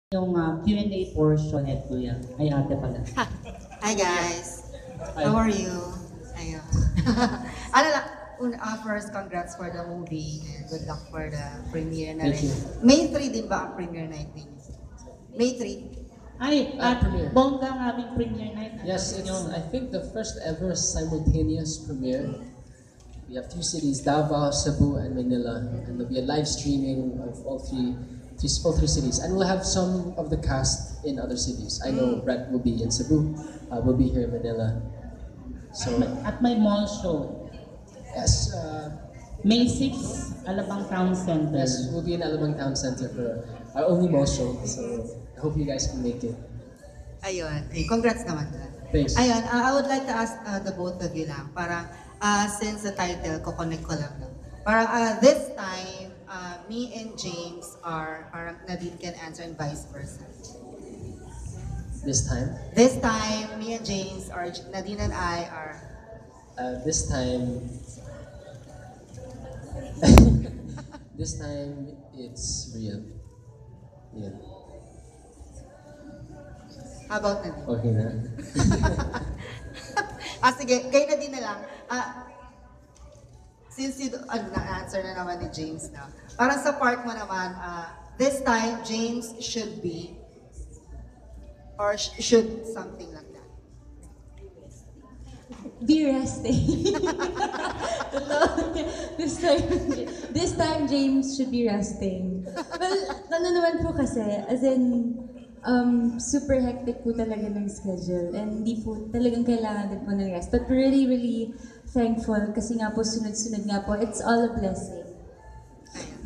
Yung Q&A portion ito yan. Ay ate pala. Hi guys. How are you? Ayun. Ano lang, first congrats for the movie and good luck for the premiere na rin. May 3 din ba ang premiere night ninyo? May 3? Ay, premiere. bongga ang aming premiere night. Yes, it's I think the first ever simultaneous premiere. We have 2 cities, Davao, Cebu, and Manila, and there'll be a live streaming of all three cities, and we'll have some of the cast in other cities. I know Brett will be in Cebu, we'll be here in Manila. So At my mall show. yes, May 6, Alabang Town Center. yes, we'll be in Alabang Town Center for our only mall show. So I hope you guys can make it. Ayun. Ay, congrats naman. Thanks. Ayun, I would like to ask the both of you lang. Parang, since the title, kukonek ko lang. No? Parang this time, me and James are, parang Nadine can answer and vice versa. This time, This time, me and James, or Nadine and I are, this time, this time it's real. Yeah. how about Nadine? Okay na. Sige, kayo Nadine na lang. Since you na-answer na naman ni James na, parang sa part mo naman, this time, James should be, or should something like that. Be resting. this time James should be resting. Well, ano naman po kasi, as in, super hectic po talaga ng schedule and hindi po talagang kailangan din po ng rest. But we're really, really thankful kasi nga po sunod-sunod nga po, it's all a blessing.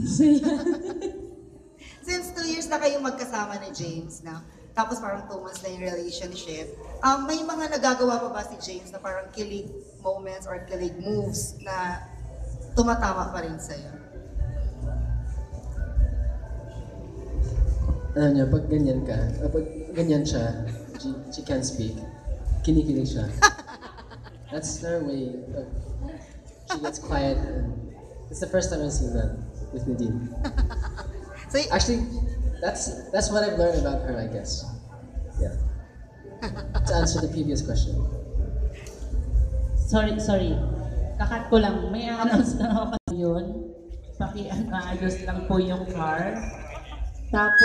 So, yeah. Since 2 years na kayong magkasama ni James na, tapos parang 2 months na yung relationship, may mga nagagawa pa ba si James na parang kilig moments or kilig moves na tumatama pa rin sa'yo? Alam niyo, pag ganyan ka, pag ganyan siya, she can't speak, kinikilig siya. That's her way of, she gets quiet. And it's the first time I've seen that with Nadine. So, Actually, that's what I've learned about her, I guess. Yeah. To answer the previous question. Sorry. Kakat ko lang. May announce lang ako yun. Paki-ayos lang po yung car. Tapos,